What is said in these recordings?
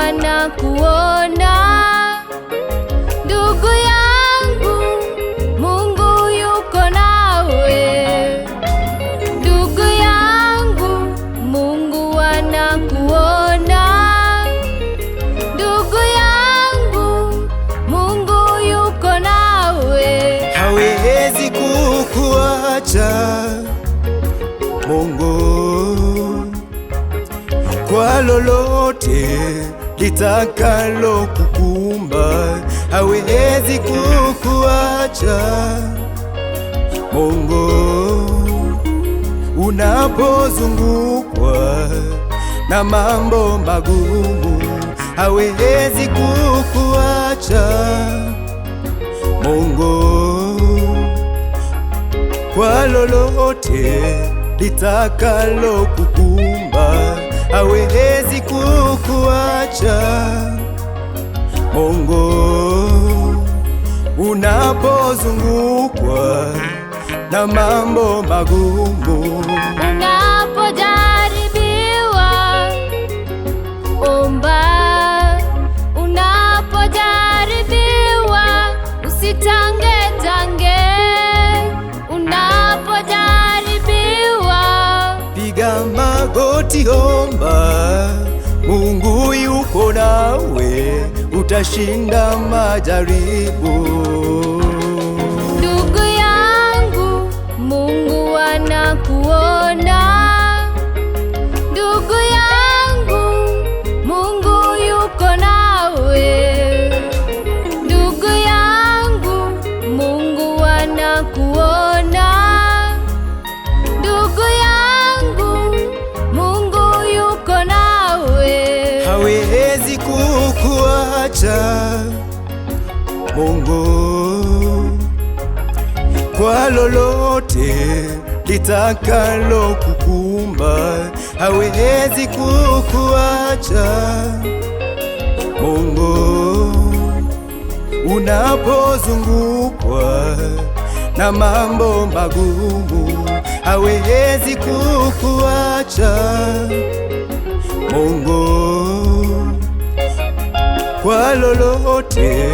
anakuona. Ndugu yangu, Mungu yuko nawe. Ndugu yangu, Mungu anakuona. Ndugu yangu, Mungu yuko nawe. Hawezi kukuacha Mungu kwa lolote litakalo kukumba. Hawezi kukuacha Mungu unapozungukwa na mambo magumu. Hawezi kukuacha Mungu kwa lolote litakalo kukumba. Hawezi kukuacha Mungu unapozungukwa na mambo magumu. Unapojaribiwa, omba. Unapojaribiwa, usitangetange. Unapojaribiwa, piga magoti, omba. Mungu yuko nawe, utashinda majaribu. ndugu yangu, Mungu anakuona. Ndugu yangu, Mungu yuko nawe. Ndugu yangu, Mungu anakuona. Ndugu yangu, Mungu yuko nawe. Hawezi kukuacha Mungu kwa lolote litakalo kukumba. Hawezi kukuacha Mungu unapozungukwa na mambo magumu. Hawezi kukuacha Mungu kwa lolote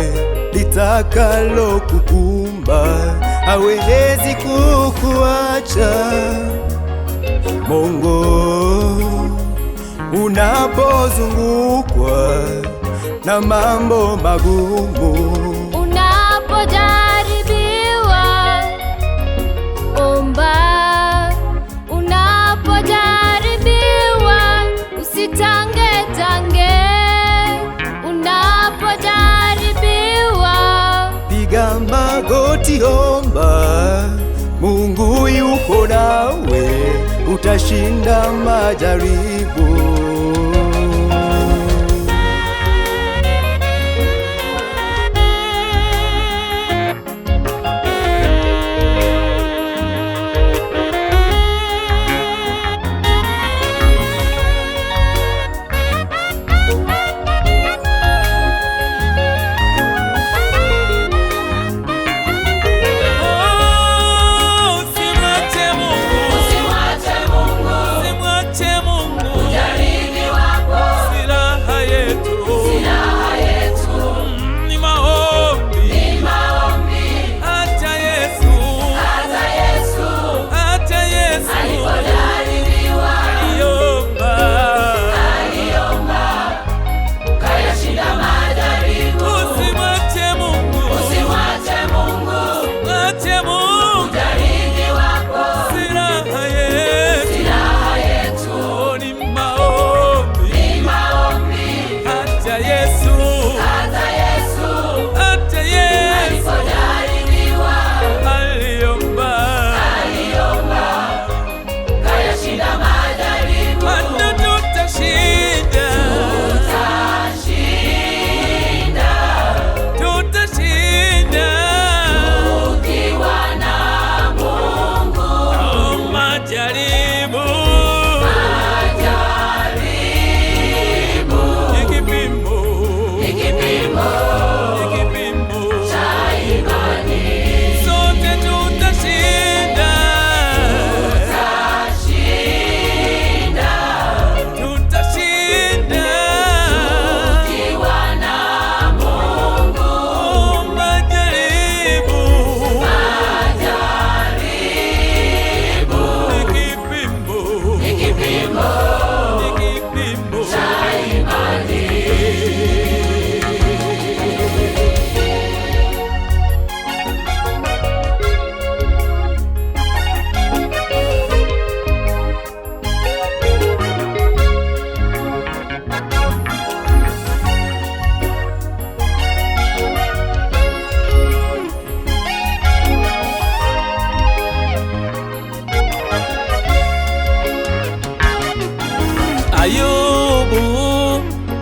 litakalo kukumba. Hawezi kukuacha Mungu unapozungukwa na mambo magumu. Unapojaribiwa, omba. Unapojaribiwa, usitangetange. Unapojaribiwa, piga magoti, omba. Mungu yuko nawe, utashinda majaribu. Usimwache Mungu, ujaribiwa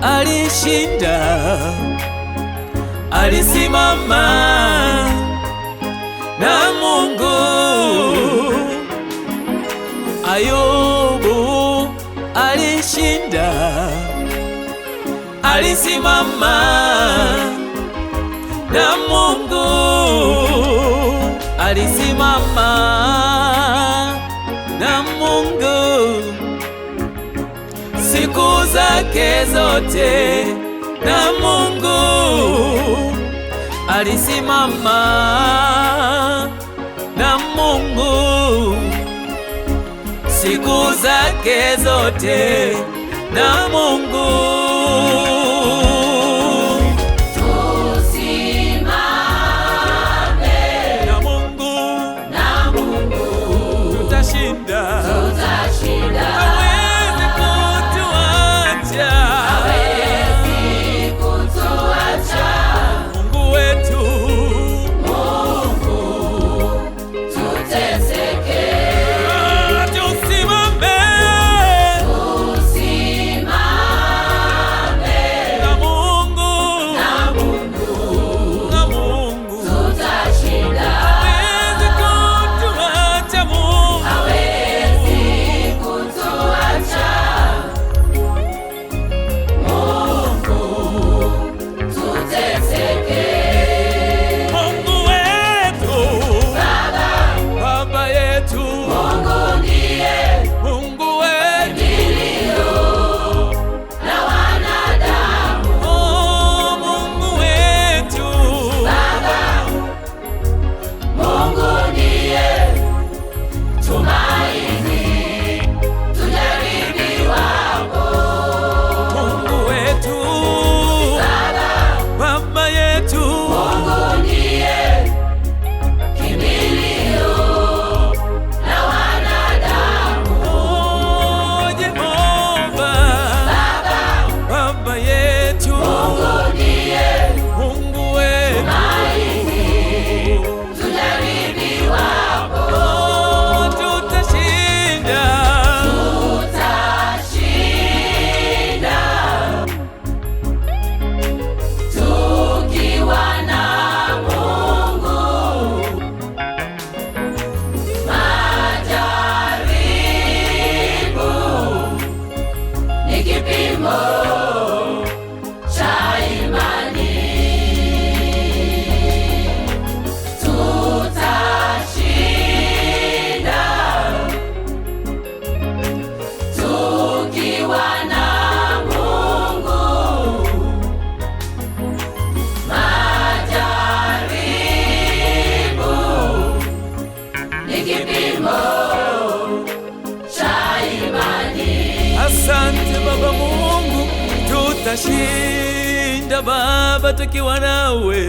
alishinda, alisimama na Mungu. Ayubu alishinda, alisimama na Mungu, alisimama na Mungu siku zake zote, na Mungu alisimama na Mungu siku zake zote, na Mungu. Asante Baba Mungu, tutashinda Baba tukiwa nawe.